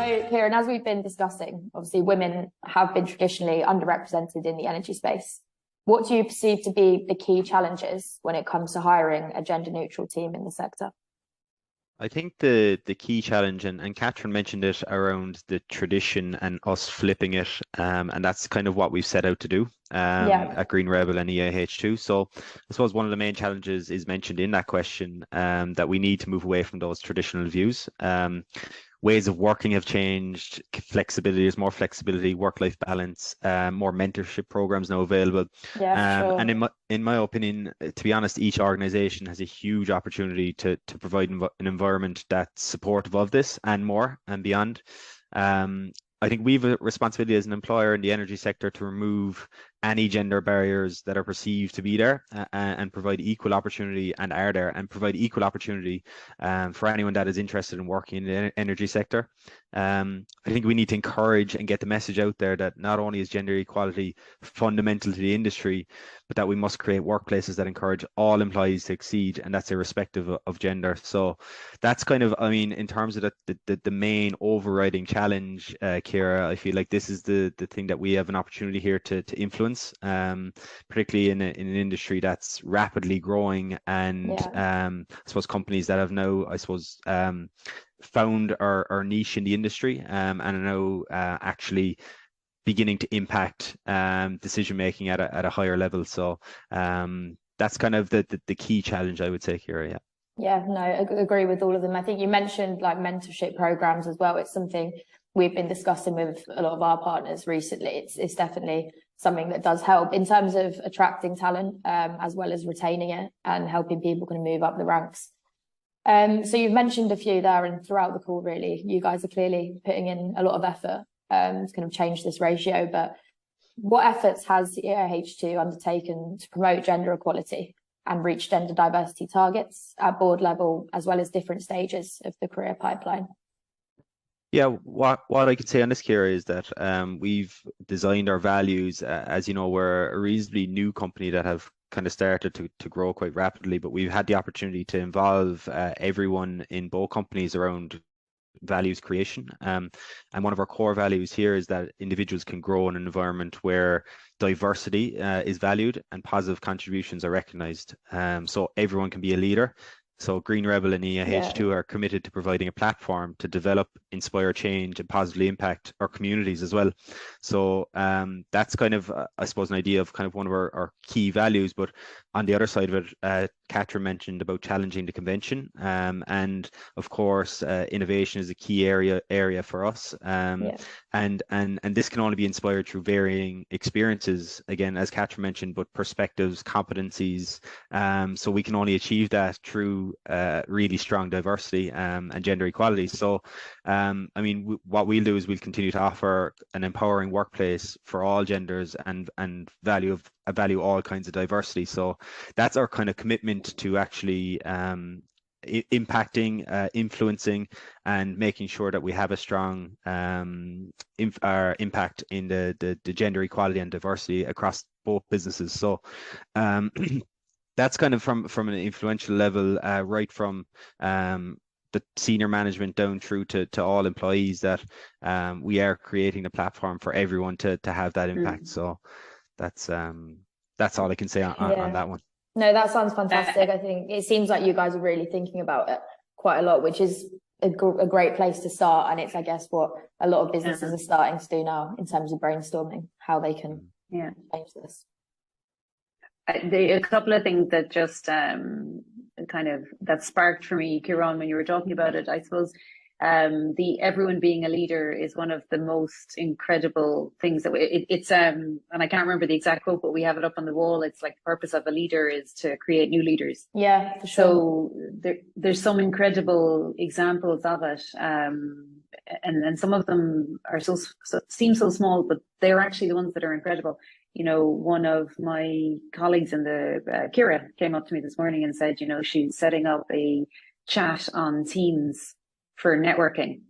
So, Kieran, as we've been discussing, obviously women have been traditionally underrepresented in the energy space. What do you perceive to be the key challenges when it comes to hiring a gender-neutral team in the sector? I think the key challenge, and Catherine mentioned it around the tradition and us flipping it, and that's kind of what we've set out to do at Green Rebel and EIH2. So I suppose one of the main challenges is mentioned in that question, that we need to move away from those traditional views. Ways of working have changed. Flexibility, there's more flexibility, work-life balance, more mentorship programs now available. Sure. And in my opinion, to be honest, each organization has a huge opportunity to provide an environment that's supportive of this and more and beyond. I think we have a responsibility as an employer in the energy sector to remove any gender barriers that are perceived to be there, and provide equal opportunity, and are there, and provide equal opportunity for anyone that is interested in working in the energy sector. I think we need to encourage and get the message out there that not only is gender equality fundamental to the industry, but that we must create workplaces that encourage all employees to exceed, and that's irrespective of gender. So that's kind of, I mean, in terms of the main overriding challenge, Ciara, I feel like this is the thing that we have an opportunity here to influence, particularly in an industry that's rapidly growing, and I suppose companies that have now, I suppose, found our niche in the industry, and are now actually beginning to impact decision making at a higher level. So that's kind of the key challenge, I would say, Ciara. Yeah, no, I agree with all of them. I think you mentioned like mentorship programs as well. It's something we've been discussing with a lot of our partners recently. It's definitely something that does help in terms of attracting talent, as well as retaining it and helping people kind of move up the ranks. So you've mentioned a few there, and throughout the call, really, you guys are clearly putting in a lot of effort to kind of change this ratio. But what efforts has EIH2 undertaken to promote gender equality and reach gender diversity targets at board level, as well as different stages of the career pipeline? Yeah, what I could say on this, Ciara, is that we've designed our values. As you know, we're a reasonably new company that have kind of started to grow quite rapidly, but we've had the opportunity to involve everyone in both companies around values creation. And one of our core values here is that individuals can grow in an environment where diversity is valued and positive contributions are recognized. So everyone can be a leader. So Green Rebel and EIH2 are committed to providing a platform to develop, inspire change, and positively impact our communities as well. So that's kind of, I suppose, an idea of kind of one of our key values. But on the other side of it, Catherine mentioned about challenging the convention, and of course, innovation is a key area for us. And this can only be inspired through varying experiences, again, as Catherine mentioned, but perspectives, competencies. So we can only achieve that through really strong diversity and gender equality. So, I mean, what we'll do is we'll continue to offer an empowering workplace for all genders and value all kinds of diversity. So that's our kind of commitment to actually impacting, influencing, and making sure that we have a strong impact in the gender equality and diversity across both businesses. So that's kind of from an influential level, right from the senior management down through to all employees, that we are creating a platform for everyone to have that impact. So that's all I can say on that one. No, that sounds fantastic. I think it seems like you guys are really thinking about it quite a lot, which is a great place to start. And it's, I guess, what a lot of businesses are starting to do now in terms of brainstorming how they can change this. A couple of things that just kind of that sparked for me, Kieran, when you were talking about it. I suppose the everyone being a leader is one of the most incredible things that it's and I can't remember the exact quote, but we have it up on the wall. It's like the purpose of a leader is to create new leaders. Yeah, for sure. So there's some incredible examples of it, and some of them are seem so small, but they're actually the ones that are incredible. You know, one of my colleagues in the Ciara came up to me this morning and said, you know, she's setting up a chat on Teams for networking,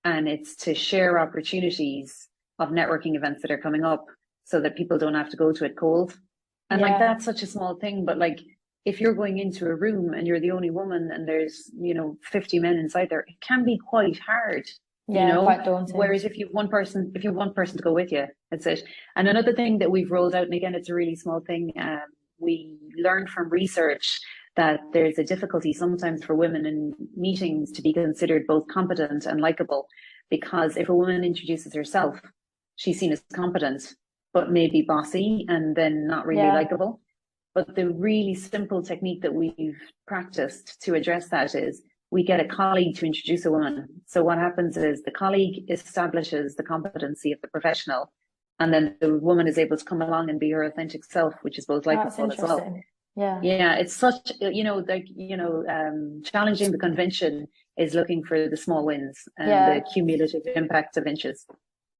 and it's to share opportunities of networking events that are coming up so that people don't have to go to it cold. And like, that's such a small thing, but like, if you're going into a room and you're the only woman and there's, you know, 50 men inside there, it can be quite hard Yeah, you know, quite daunting. whereas if you have one person to go with you, that's it. And another thing that we've rolled out, and again, it's a really small thing, we learned from research that there's a difficulty sometimes for women in meetings to be considered both competent and likable, because if a woman introduces herself, she's seen as competent, but maybe bossy and then not really likable. But the really simple technique that we've practiced to address that is we get a colleague to introduce a woman. So what happens is the colleague establishes the competency of the professional, and then the woman is able to come along and be her authentic self, which is both likable as well. Yeah, it's such, challenging the convention is looking for the small wins and the cumulative impact of inches.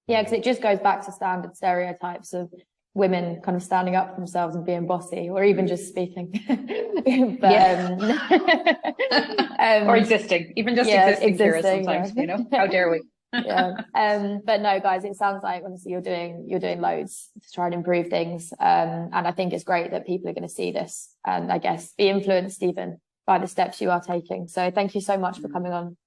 Yeah, because it just goes back to standard stereotypes of women kind of standing up for themselves and being bossy, or even just speaking. Or existing, even just existing here sometimes, how dare we? But no, guys, it sounds like honestly you're doing loads to try and improve things, and I think it's great that people are going to see this and I guess be influenced even by the steps you are taking. So thank you so much for coming on